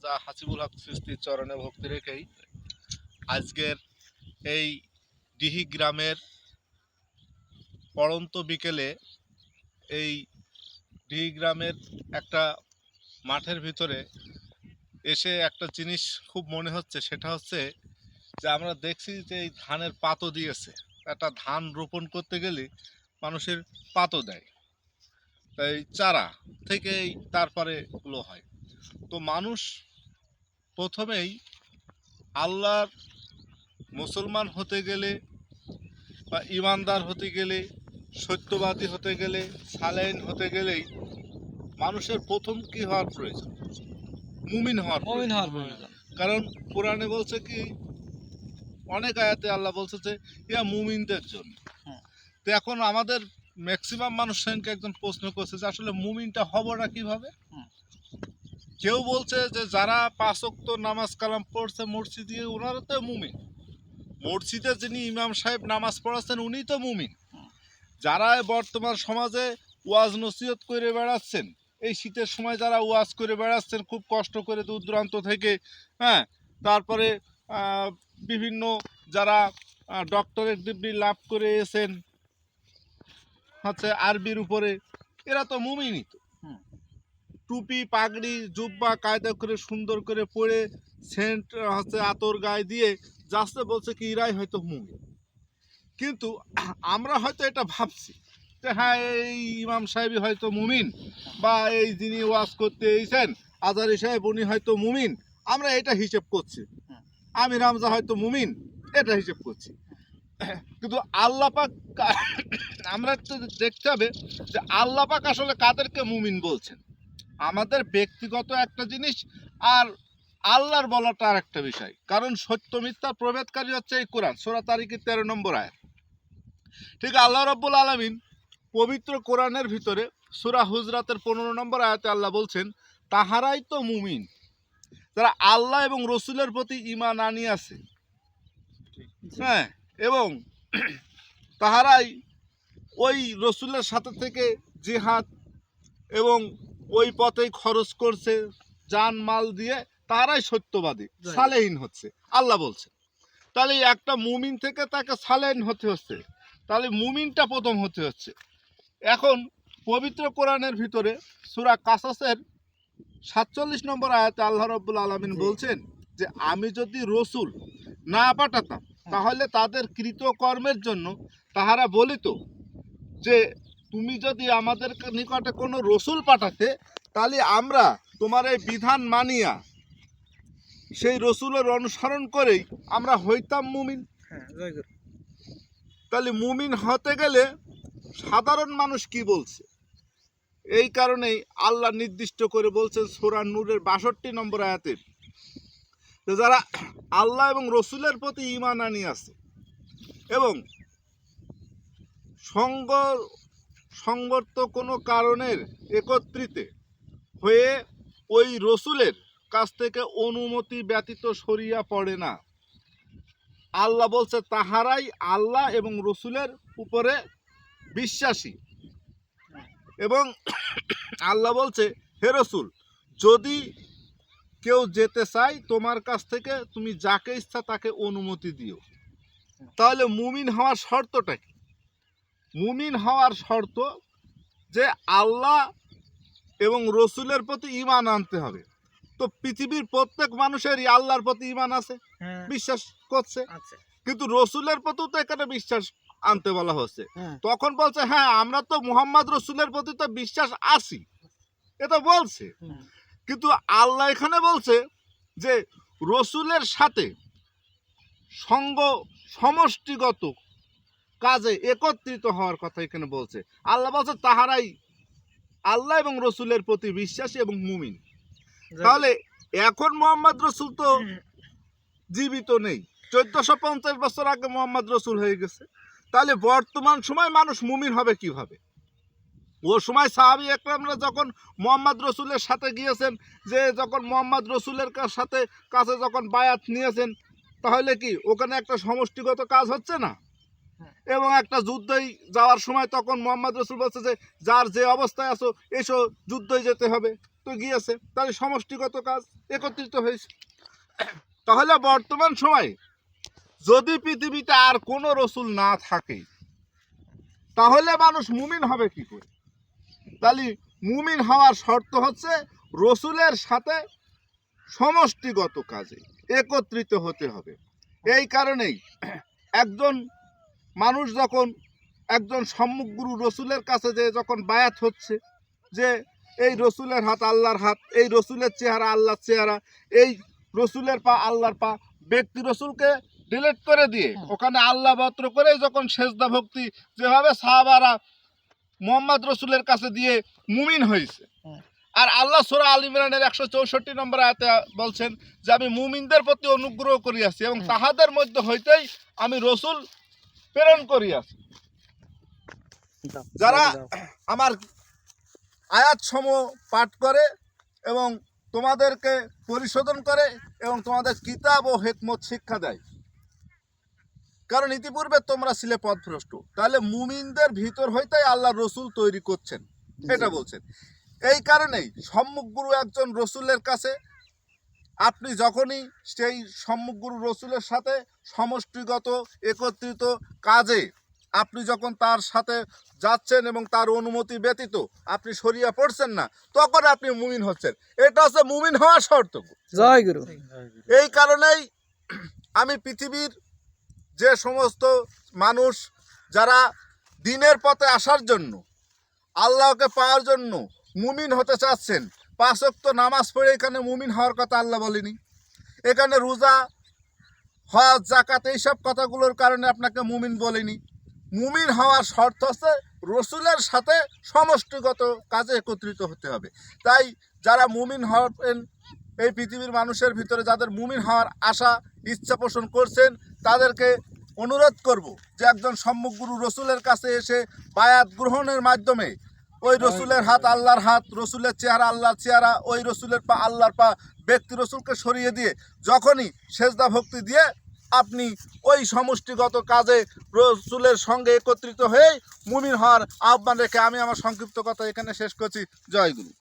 খাজা হাসিবুল হক চিশতির চরণে ভক্তি রেখেই আজকের এই ডিহি গ্রামের পড়ন্ত বিকেলে এই ডিহি গ্রামের একটা মাঠের ভিতরে এসে একটা জিনিস খুব মনে হচ্ছে, সেটা হচ্ছে যে আমরা দেখছি যে এই ধানের পাতও দিয়েছে। একটা ধান রোপণ করতে গেলে মানুষের পাতও দেয়, তাই চারা থেকেই তারপরে এগুলো হয়। তো মানুষ প্রথমেই আল্লাহর মুসলমান হতে গেলে বা ইমানদার হতে গেলে, সত্যবাদী হতে গেলে, সালেহীন হতে গেলেই মানুষের প্রথম কি হওয়ার প্রয়োজন? মুমিন হওয়ার প্রয়োজন। কারণ কোরআনে বলছে কি, অনেক আয়াতে আল্লাহ বলছে যে ইয়া মুমিনদের জন্য। তো এখন আমাদের ম্যাক্সিমাম মানুষ সংখ্যা একজন প্রশ্ন করছে যে আসলে মুমিনটা হবটা কিভাবে? কেউ বলছে যে যারা 5 ওয়াক্ত নামাজ কালাম পড়ছে মসজিদে, ওনারা তো মুমিন। মসজিদে যিনি ইমাম সাহেব নামাজ পড়াচ্ছেন উনি তো মুমিন। যারা বর্তমান সমাজে ওয়াজ নসিহত করে বেড়াচ্ছেন, এই শীতের সময় যারা ওয়াজ করে বেড়াচ্ছেন খুব কষ্ট করে দূর দূরান্ত থেকে, হ্যাঁ, তারপরে বিভিন্ন যারা ডক্টরেট ডিগ্রি লাভ করে এসেছেন হচ্ছে আরবির উপরে, এরা তো মুমিনই। তো টুপি পাগড়ি জুব্বা কায়দা করে সুন্দর করে পরে সেন্ট হচ্ছে আতর গায়ে দিয়ে যাচ্ছে, বলছে কি এরাই হয়তো মুমিন। কিন্তু আমরা হয়তো এটা ভাবছি যে হ্যাঁ এই ইমাম সাহেবই হয়তো মুমিন, বা এই যিনি ওয়াজ করতে এসেছেন আজারি সাহেব উনি হয়তো মুমিন, আমরা এটা হিসেব করছি। আমি রামজা হয়তো মুমিন, এটা হিসেব করছি। কিন্তু আল্লাহ পাক, আমরা তো দেখতে হবে যে আল্লাহ পাক আসলে কাদেরকে মুমিন বলছেন। আমাদের ব্যক্তিগত একটা জিনিস, আর আল্লাহর বলাটা আর একটা বিষয়। কারণ সত্য মিথ্যা প্রভেদকারী হচ্ছে এই কোরআন, সূরা তারিকের 13 নম্বর আয়াত। ঠিক আল্লাহ রাব্বুল আলামিন পবিত্র কোরআনের ভিতরে সূরা হুজরাতের 15 নম্বর আয়াতে আল্লাহ বলছেন, তাহারাই তো মুমিন যারা আল্লাহ এবং রসুলের প্রতি ঈমান আনিয়াছে, হ্যাঁ, এবং তাহারাই ওই রসুলের সাথে থেকে জিহাদ এবং ওই পথেই খরচ করছে জান মাল দিয়ে, তারাই সত্যবাদী সালেহীন হচ্ছে আল্লাহ বলছে। তাহলে একটা মুমিন থেকে তাকে সালেহীন হতে হচ্ছে, তাহলে মুমিনটা প্রথম হতে হচ্ছে। এখন পবিত্র কোরআনের ভিতরে সূরা কাসাসের 47 নম্বর আয়াতে আল্লাহ রাব্বুল আলামিন বলছেন যে আমি যদি রসুল না পাঠাতাম তাহলে তাদের কৃতকর্মের জন্য তাহারা বলিত যে তুমি যদি আমাদের নিকটে কোনো রসুল পাঠাতে তাহলে আমরা তোমার এই বিধান মানিয়া সেই রসুলের অনুসরণ করেই আমরা হইতাম মুমিন। তাহলে মুমিন হতে গেলে সাধারণ মানুষ কি বলছে, এই কারণেই আল্লাহ নির্দিষ্ট করে বলছেন সূরা নূরের 62 নম্বর আয়াতে, যারা আল্লাহ এবং রসুলের প্রতি ঈমান আনিয়াছে এবং সংগত কোনো কারণের একত্রিতে হয়ে ওই রসুলের কাছ থেকে অনুমতি ব্যতীত সরিয়া পড়ে না, আল্লাহ বলছে তাহারাই আল্লাহ এবং রসুলের উপরে বিশ্বাসী। এবং আল্লাহ বলছে, হে রসুল, যদি কেউ যেতে চায় তোমার কাছ থেকে তুমি যাকে ইচ্ছা তাকে অনুমতি দিও। তাহলে মুমিন হওয়ার শর্তটা কি? মুমিন হওয়ার শর্ত যে আল্লাহ এবং রসুলের প্রতি ঈমান আনতে হবে। তো পৃথিবীর প্রত্যেক মানুষেরই আল্লাহর প্রতি ঈমান আছে, বিশ্বাস করছে, কিন্তু রসুলের প্রতিও তো এখানে বিশ্বাস আনতে বলা হচ্ছে। তখন বলছে হ্যাঁ আমরা তো মুহাম্মদ রসুলের প্রতি তো বিশ্বাস আছি, এটা বলছে। কিন্তু আল্লাহ এখানে বলছে যে রসুলের সাথে সমষ্টিগত কাজে একত্রিত হওয়ার কথা এখানে বলছে। আল্লাহ বলছে তাহারাই আল্লাহ এবং রসুলের প্রতি বিশ্বাসী এবং মুমিন। তাহলে এখন মোহাম্মদ রসুল তো জীবিত নেই, 1450 বছর আগে মোহাম্মদ রসুল হয়ে গেছে। তাহলে বর্তমান সময় মানুষ মুমিন হবে কিভাবে? ও সময় সাহাবী একরামরা যখন মোহাম্মদ রসুলের সাথে গিয়েছেন, যে যখন মোহাম্মদ রসুলের কাছে যখন বায়াত নিয়েছেন, তাহলে কি ওখানে একটা সমষ্টিগত কাজ হচ্ছে না? এবং একটা যুদ্ধই যাওয়ার সময় তখন মোহাম্মদ রসুল বলছে যে যার যে অবস্থায় আছো এসো যুদ্ধই যেতে হবে। তো গিয়েছে, তাহলে সমষ্টিগত কাজ একত্রিত হয়েছে। তাহলে বর্তমান সময়ে যদি পৃথিবীতে আর কোনো রসুল না থাকে তাহলে মানুষ মুমিন হবে কি করে? তাহলে মুমিন হওয়ার শর্ত হচ্ছে রসুলের সাথে সমষ্টিগত কাজে একত্রিত হতে হবে। এই কারণেই একজন মানুষ যখন একজন সম্মুখগুরু রসুলের কাছে যে যখন বায়াত হচ্ছে যে এই রসুলের হাত আল্লাহর হাত, এই রসুলের চেহারা আল্লাহর চেহারা, এই রসুলের পা আল্লাহর পা, ব্যক্তি রসুলকে ডিলিট করে দিয়ে ওখানে আল্লাহ বত্র করে যখন সেজদা ভক্তি যেভাবে সাহাবারা মোহাম্মদ রসুলের কাছে দিয়ে মুমিন হয়েছে। আর আল্লাহ সূরা আল ইমরানের 164 নম্বর আয়াতে বলছেন যে আমি মুমিনদের প্রতি অনুগ্রহ করিয়াছি এবং তাহাদের মধ্যে হইতেই আমি রসুল প্রেরণ করিয়াছি। যারা আমার আয়াতসমূহ পাঠ করে এবং তোমাদেরকে পরিশোধন করে এবং তোমাদের কিতাব ও হিকমত শিক্ষা দেয়, কারণ ইতিপূর্বে তোমরা ছিলে পথভ্রষ্ট, তাহলে মুমিনদের ভিতর হইতেই আল্লাহ রসুল তৈরি করছেন, এটা বলছেন। এই কারণেই সম্মুখগুরু একজন রসুলের কাছে আপনি যখনই সেই সম্মুখগুরু রসুলের সাথে সমষ্টিগত একত্রিত কাজে আপনি যখন তার সাথে যাচ্ছেন এবং তার অনুমতি ব্যতীত আপনি সরিয়া পড়ছেন না, তখন আপনি মুমিন হচ্ছেন। এটা হচ্ছে মুমিন হওয়ার শর্ত। জয় গুরু। এই কারণেই আমি পৃথিবীর যে সমস্ত মানুষ যারা দিনের পথে আসার জন্য, আল্লাহকে পাওয়ার জন্য মুমিন হতে চাচ্ছেন, 5 ওয়াক্ত নামাজ পড়ে এখানে মুমিন হওয়ার কথা আল্লাহ বলেনি। এখানে রোজা, হজ, যাকাত এইসব কথাগুলোর কারণে আপনাকে মুমিন বলেনি। মুমিন হওয়ার শর্ত হচ্ছে রসুলের সাথে সমষ্টিগত কাজে একত্রিত হতে হবে। তাই যারা মুমিন হবেন এই পৃথিবীর মানুষের ভিতরে যাদের মুমিন হওয়ার আশা ইচ্ছা পোষণ করছেন, তাদেরকে অনুরোধ করব যে একজন সম্মুখগুরু রসুলের কাছে এসে বায়াত গ্রহণের মাধ্যমে ওই রসুলের হাত আল্লাহর হাত, রসুলের চেহারা আল্লাহর চেহারা, ওই রসুলের পা আল্লাহর পা, ব্যক্তি রসুলকে সরিয়ে দিয়ে যখনই সেজদা ভক্তি দিয়ে আপনি ওই সমষ্টিগত কাজে রসুলের সঙ্গে একত্রিত হয়ে মুমিন হওয়ার আহ্বান রেখে আমি আমার সংক্ষিপ্ত কথা এখানে শেষ করছি। জয় গুরু।